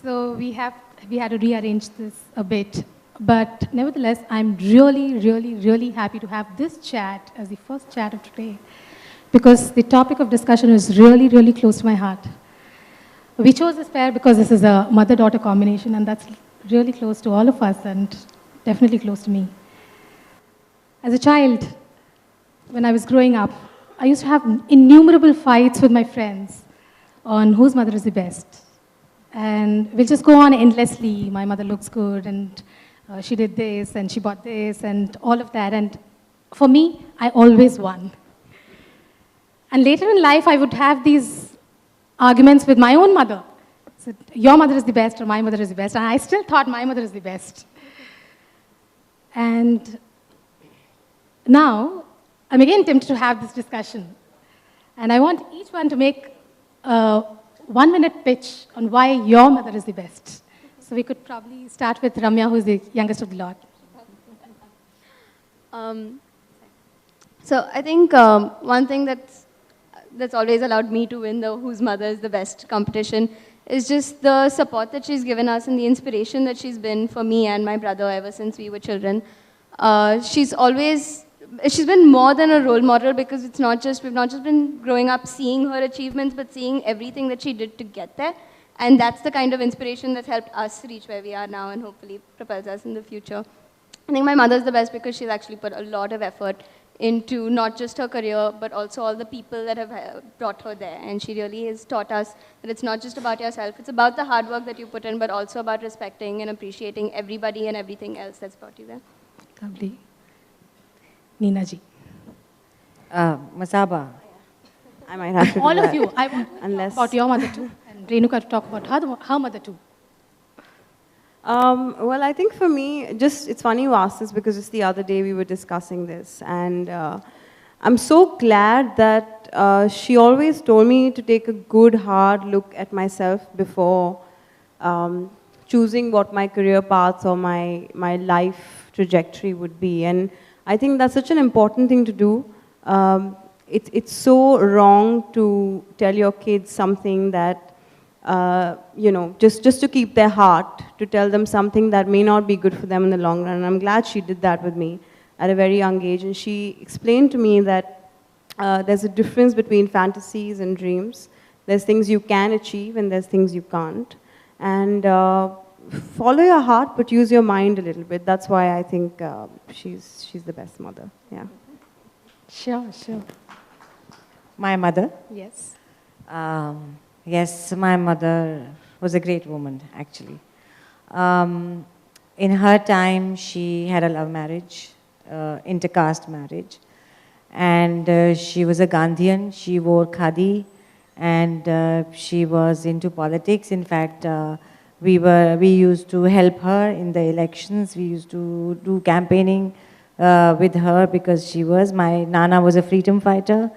So we had to rearrange this a bit. But nevertheless, I'm really, really, really happy to have this chat as the first chat of today, because the topic of discussion is really, really close to my heart. We chose this pair because this is a mother-daughter combination, and that's really close to all of us and definitely close to me. As a child, when I was growing up, I used to have innumerable fights with my friends on whose mother is the best. And we'll just go on endlessly. My mother looks good, and she did this, and she bought this, and all of that. And for me, I always won. And later in life, I would have these arguments with my own mother. So, your mother is the best, or my mother is the best. And I still thought my mother is the best. And now, I'm again tempted to have this discussion. And I want each one to make a 1-minute pitch on why your mother is the best. So we could probably start with Ramya, who is the youngest of the lot. So I think one thing that's always allowed me to win the whose mother is the best competition is just the support that she's given us and the inspiration that she's been for me and my brother ever since we were children. She's been more than a role model, because we've not just been growing up seeing her achievements, but seeing everything that she did to get there. And that's the kind of inspiration that's helped us reach where we are now and hopefully propels us in the future. I think my mother's the best because she's actually put a lot of effort into not just her career, but also all the people that have brought her there. And she really has taught us that it's not just about yourself, it's about the hard work that you put in, but also about respecting and appreciating everybody and everything else that's brought you there. Lovely. Neena ji. Masaba. I might have to All do of that. you. I want to talk about your mother too. And Renuka to talk about her mother too. Well, I think for me, it's funny you asked this, because just the other day we were discussing this. And I'm so glad that she always told me to take a good, hard look at myself before choosing what my career paths or my life trajectory would be. And I think that's such an important thing to do. It's so wrong to tell your kids something that, just to keep their heart, to tell them something that may not be good for them in the long run. And I'm glad she did that with me at a very young age. And she explained to me that there's a difference between fantasies and dreams. There's things you can achieve and there's things you can't. And follow your heart, but use your mind a little bit. That's why I think she's the best mother. Yeah. Sure. My mother? Yes. Yes, my mother was a great woman, actually. In her time, she had a love marriage, intercaste marriage. And she was a Gandhian. She wore khadi, and she was into politics. In fact, we used to help her in the elections. We used to do campaigning with her, because my Nana was a freedom fighter,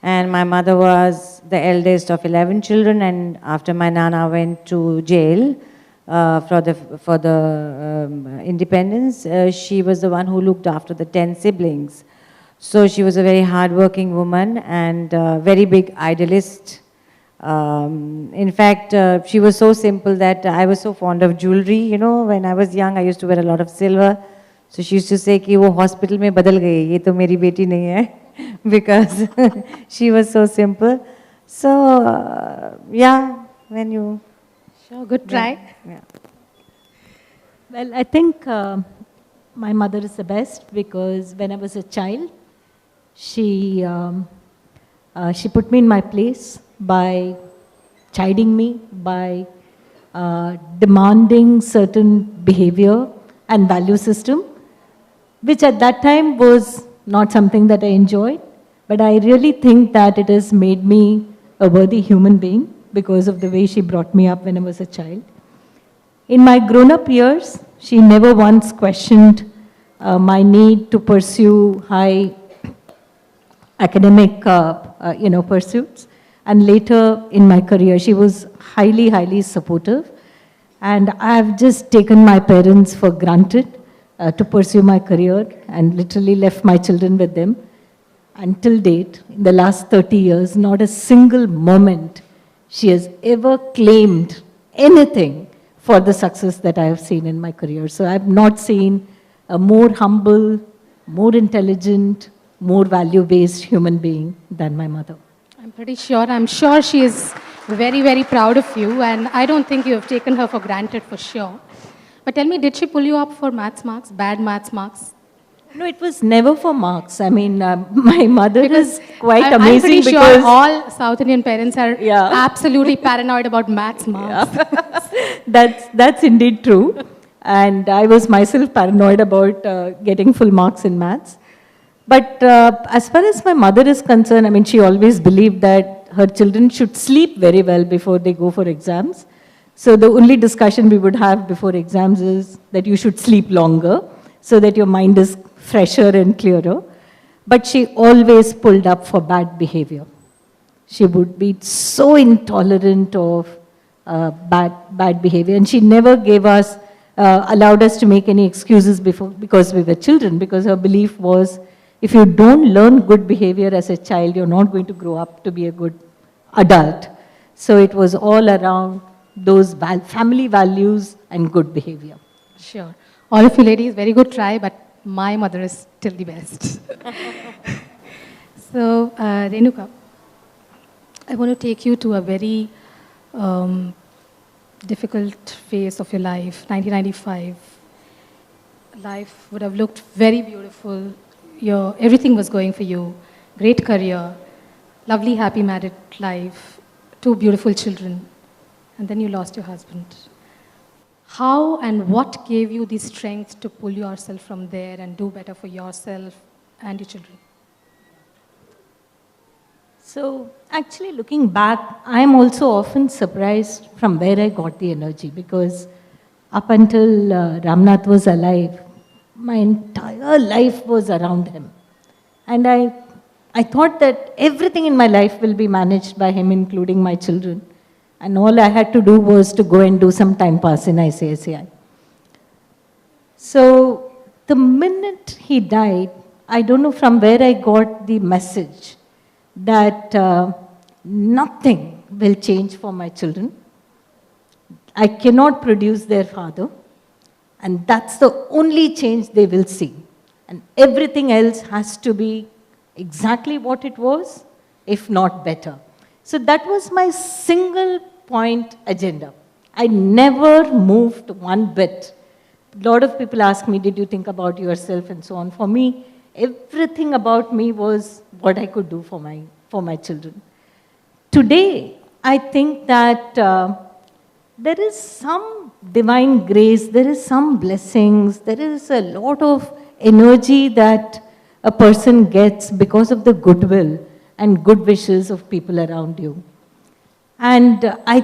and my mother was the eldest of 11 children, and after my Nana went to jail for the independence, she was the one who looked after the 10 siblings. So she was a very hard-working woman and very big idealist. In fact, she was so simple that I was so fond of jewelry. When I was young, I used to wear a lot of silver. So she used to say कि वो hospital में बदल गई, ये तो मेरी बेटी नहीं है, because she was so simple. So yeah, when you Sure, good try. Yeah. Well, I think my mother is the best, because when I was a child, she put me in my place by chiding me, by demanding certain behavior and value system, which at that time was not something that I enjoyed. But I really think that it has made me a worthy human being because of the way she brought me up when I was a child. In my grown-up years, she never once questioned my need to pursue high academic pursuits. And later in my career, she was highly, highly supportive. And I've just taken my parents for granted to pursue my career and literally left my children with them. Until date, in the last 30 years, not a single moment she has ever claimed anything for the success that I have seen in my career. So I've not seen a more humble, more intelligent, more value-based human being than my mother. I'm sure she is very, very proud of you, and I don't think you have taken her for granted for sure. But tell me, did she pull you up for maths marks, bad maths marks? No, it was never for marks. I mean, my mother Because is quite I'm amazing pretty because sure all South Indian parents are Yeah. absolutely paranoid about maths marks. that's indeed true. And I was myself paranoid about getting full marks in maths. But as far as my mother is concerned, I mean, she always believed that her children should sleep very well before they go for exams. So the only discussion we would have before exams is that you should sleep longer so that your mind is fresher and clearer. But she always pulled up for bad behavior. She would be so intolerant of bad behavior, and she never gave us, allowed us to make any excuses because we were children, because her belief was, if you don't learn good behavior as a child, you're not going to grow up to be a good adult. So it was all around those family values and good behavior. Sure. All of you ladies, very good try, but my mother is still the best. So, Renuka, I want to take you to a very difficult phase of your life, 1995. Life would have looked very beautiful. Everything was going for you. Great career, lovely, happy married life, 2 beautiful children, and then you lost your husband. How and what gave you the strength to pull yourself from there and do better for yourself and your children? So actually looking back, I'm also often surprised from where I got the energy, because up until Ramnath was alive, my entire life was around him. And I thought that everything in my life will be managed by him, including my children. And all I had to do was to go and do some time pass in ICICI. So the minute he died, I don't know from where I got the message that nothing will change for my children. I cannot produce their father, and that's the only change they will see. And everything else has to be exactly what it was, if not better. So that was my single point agenda. I never moved one bit. A lot of people ask me, did you think about yourself and so on. For me, everything about me was what I could do for my children. Today, I think that there is some divine grace, there is some blessings, there is a lot of energy that a person gets because of the goodwill and good wishes of people around you. And I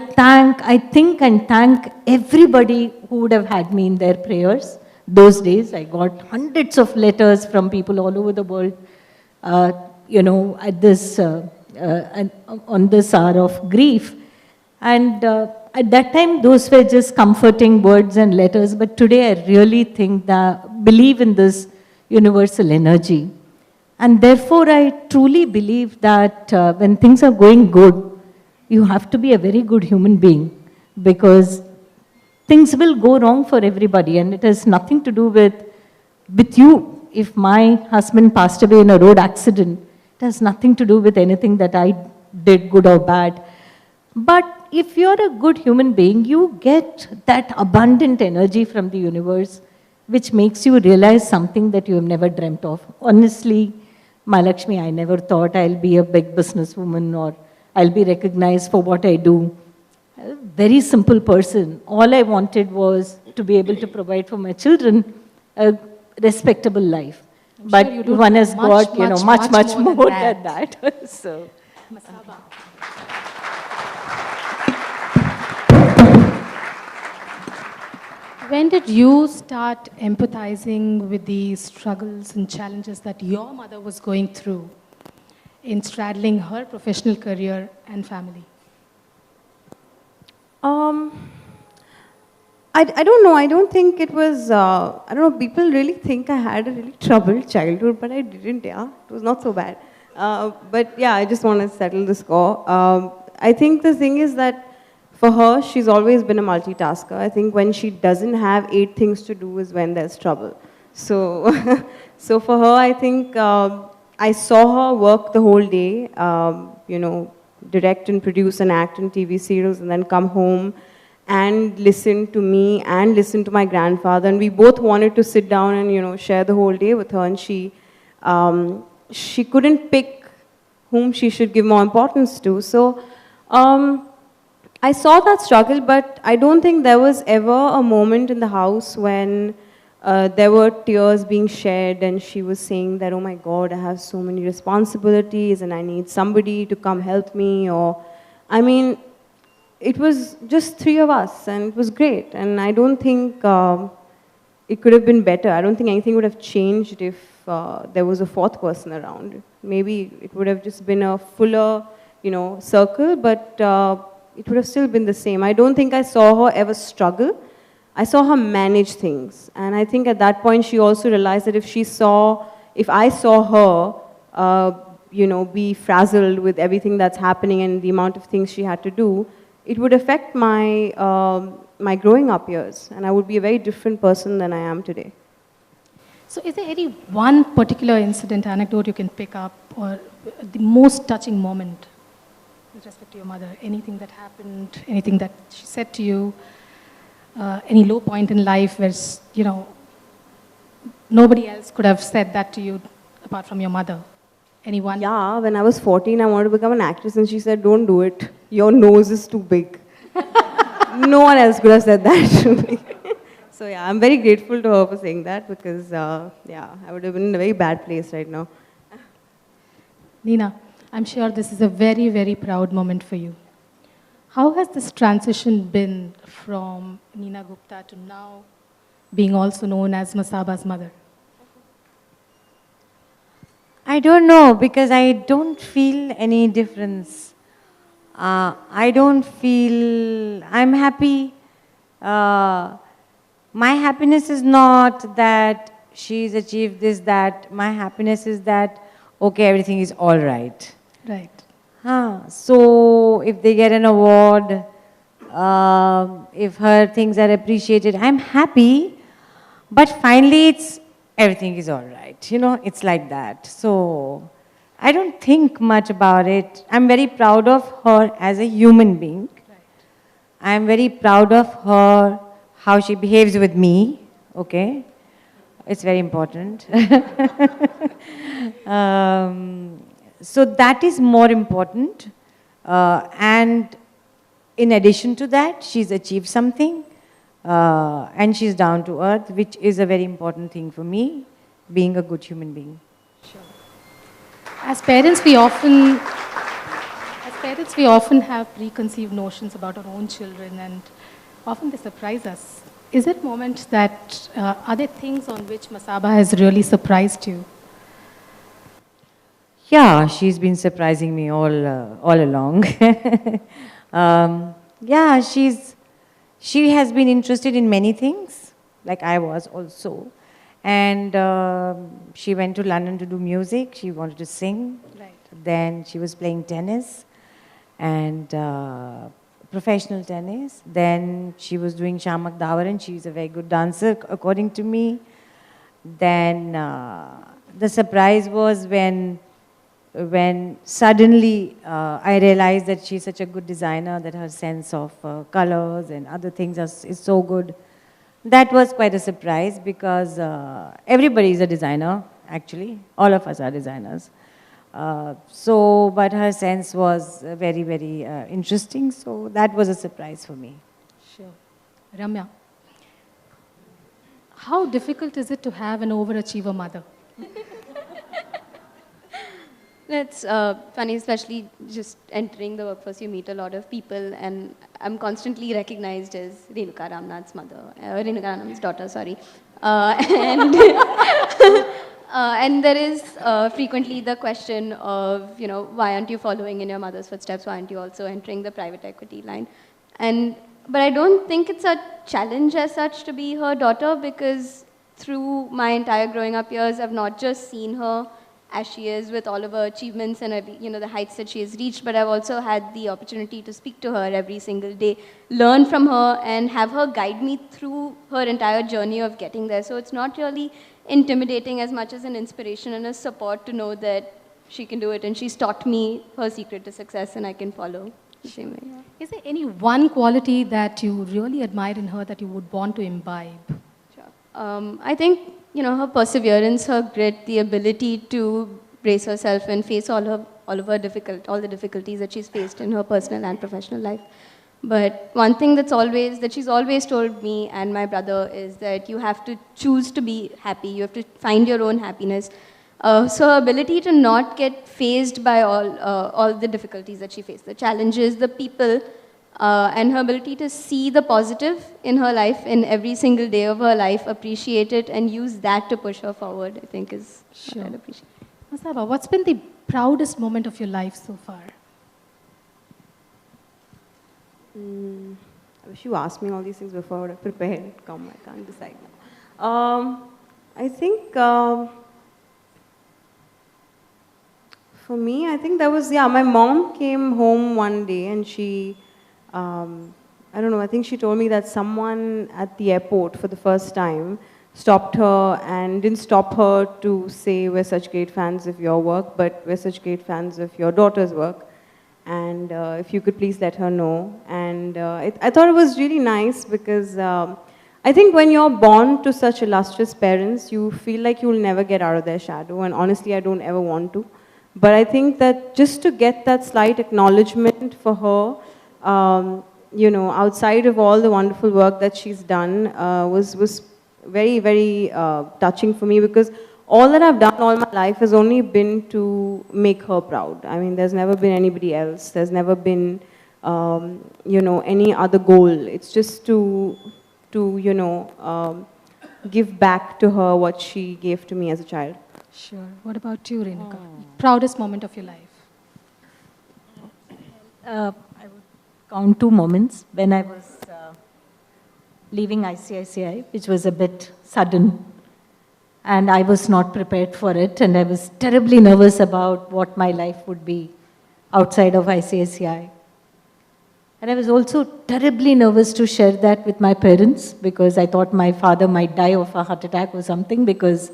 think and thank everybody who would have had me in their prayers. Those days, I got hundreds of letters from people all over the world, at this, on this hour of grief. And at that time, those were just comforting words and letters. But today, I really believe in this universal energy. And therefore, I truly believe that when things are going good, you have to be a very good human being, because things will go wrong for everybody, and it has nothing to do with you. If my husband passed away in a road accident, it has nothing to do with anything that I did, good or bad. But if you're a good human being, you get that abundant energy from the universe, which makes you realize something that you have never dreamt of. Honestly, Mahalakshmi, I never thought I'll be a big businesswoman or I'll be recognized for what I do. A very simple person. All I wanted was to be able to provide for my children a respectable life. But sure one has got, much more than that. So. Masaba. When did you start empathizing with the struggles and challenges that your mother was going through in straddling her professional career and family? I don't know. I don't think it was, I don't know, people really think I had a really troubled childhood, but I didn't, yeah. It was not so bad. But yeah, I just want to settle the score. I think the thing is that for her, she's always been a multitasker. I think when she doesn't have 8 things to do is when there's trouble. So, so for her, I think I saw her work the whole day, you know, direct and produce and act in TV serials, and then come home and listen to me and listen to my grandfather. And we both wanted to sit down and, you know, share the whole day with her. And she couldn't pick whom she should give more importance to. So I saw that struggle, but I don't think there was ever a moment in the house when there were tears being shed and she was saying that, oh my God, I have so many responsibilities and I need somebody to come help me. Or, I mean, it was just 3 of us and it was great. And I don't think it could have been better. I don't think anything would have changed if there was a 4th person around. Maybe it would have just been a fuller, you know, circle, but it would have still been the same. I don't think I saw her ever struggle. I saw her manage things. And I think at that point she also realized that if I saw her, you know, be frazzled with everything that's happening and the amount of things she had to do, it would affect my, my growing up years. And I would be a very different person than I am today. So is there any one particular incident, anecdote you can pick up, or the most touching moment with respect to your mother? Anything that happened, anything that she said to you, any low point in life where, you know, nobody else could have said that to you apart from your mother? Anyone? Yeah, when I was 14, I wanted to become an actress, and she said, don't do it. Your nose is too big. No one else could have said that to me. So yeah, I'm very grateful to her for saying that, because yeah, I would have been in a very bad place right now. Neena, I'm sure this is a very, very proud moment for you. How has this transition been from Neena Gupta to now being also known as Masaba's mother? I don't know, because I don't feel any difference. I don't feel, I'm happy. My happiness is not that she's achieved this, that. My happiness is that, okay, everything is all right. Right. So if they get an award, if her things are appreciated, I'm happy. But finally, everything is all right. You know, it's like that. So I don't think much about it. I'm very proud of her as a human being. Right. I'm very proud of her, how she behaves with me. Okay? It's very important. So that is more important. And in addition to that, she's achieved something. And she's down to earth, which is a very important thing for me, being a good human being. Sure. As parents, we often have preconceived notions about our own children, and often they surprise us. Is it moments that, are there things on which Masaba has really surprised you? Yeah, she's been surprising me all along. Yeah, she has been interested in many things, like I was also. And she went to London to do music. She wanted to sing. Right. Then she was playing tennis, and professional tennis. Then she was doing Shamak Dawar, and she's a very good dancer, according to me. Then the surprise was when suddenly I realized that she's such a good designer, that her sense of colors and other things is so good. That was quite a surprise, because everybody is a designer, actually. All of us are designers. But her sense was very, very interesting, so that was a surprise for me. Sure. Ramya, how difficult is it to have an overachiever mother? It's funny, especially just entering the workforce, you meet a lot of people, and I'm constantly recognized as Renuka, Ramnath's mother, Renuka Ramnath's daughter, sorry. And and there is frequently the question of, you know, why aren't you following in your mother's footsteps? Why aren't you also entering the private equity line? But I don't think it's a challenge as such to be her daughter, because through my entire growing up years, I've not just seen her as she is with all of her achievements and the heights that she has reached, but I've also had the opportunity to speak to her every single day, learn from her and have her guide me through her entire journey of getting there. So it's not really intimidating as much as an inspiration and a support to know that she can do it, and she's taught me her secret to success and I can follow the same way. Yeah. Is there any one quality that you really admire in her that you would want to imbibe? Sure. I think, her perseverance, her grit, the ability to brace herself and face all the difficulties that she's faced in her personal and professional life. But one thing that she's always told me and my brother is that you have to choose to be happy. You have to find your own happiness. So her ability to not get fazed by all the difficulties that she faced, the challenges, the people, and her ability to see the positive in her life, in every single day of her life, appreciate it, and use that to push her forward, I think is what I'd appreciate. Masaba, what's been the proudest moment of your life so far? I wish you asked me all these things before I would have prepared. Come, I can't decide now. I think, for me, I think that was, my mom came home one day and she, I don't know, I think she told me that someone at the airport for the first time stopped her and didn't stop her to say, we're such great fans of your work, but we're such great fans of your daughter's work. And if you could please let her know. And I thought it was really nice because I think when you're born to such illustrious parents, you feel like you'll never get out of their shadow. And honestly, I don't ever want to. But I think that just to get that slight acknowledgement for her, outside of all the wonderful work that she's done, was very, very touching for me, because all that I've done all my life has only been to make her proud. I mean, there's never been anybody else. There's never been, any other goal. It's just to give back to her what she gave to me as a child. Sure. What about you, Renuka? Proudest moment of your life? I would count two moments. When I was leaving ICICI, which was a bit sudden, and I was not prepared for it, and I was terribly nervous about what my life would be outside of ICICI. And I was also terribly nervous to share that with my parents, because I thought my father might die of a heart attack or something, because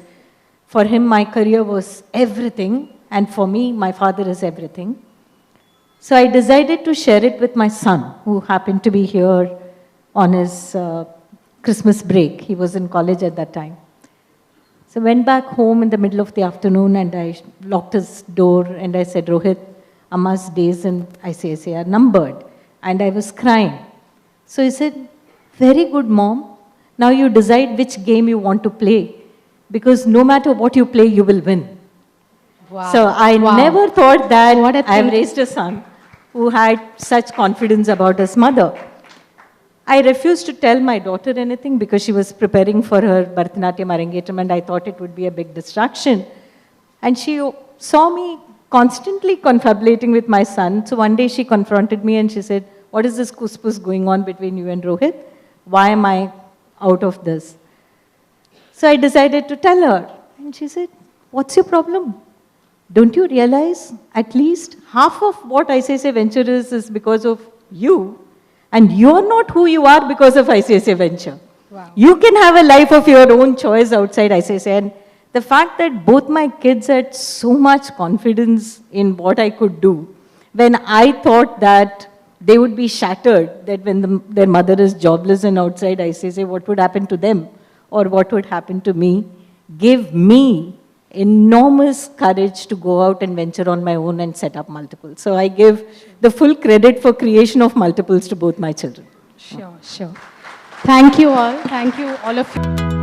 for him my career was everything, and for me my father is everything. So I decided to share it with my son, who happened to be here on his Christmas break. He was in college at that time. So I went back home in the middle of the afternoon and I locked his door and I said, Rohit, Amma's days in ICICI are numbered. And I was crying. So he said, very good, Mom. Now you decide which game you want to play, because no matter what you play, you will win. Wow. So I never thought that I have thing. raised a son who had such confidence about his mother. I refused to tell my daughter anything because she was preparing for her Bharatanatyam Arangetram and I thought it would be a big distraction. And she saw me constantly confabulating with my son. So one day she confronted me and she said, what is this kuspus going on between you and Rohit? Why am I out of this? So I decided to tell her. And she said, what's your problem? Don't you realize at least half of what ICICI Venture is because of you? And you're not who you are because of ICICI Venture. Wow. You can have a life of your own choice outside ICICI. And the fact that both my kids had so much confidence in what I could do, when I thought that they would be shattered, that when their mother is jobless and outside ICICI, what would happen to them or what would happen to me, gave me enormous courage to go out and venture on my own and set up multiples. So I give the full credit for creation of multiples to both my children. Sure, sure. Thank you all. Thank you, all of you.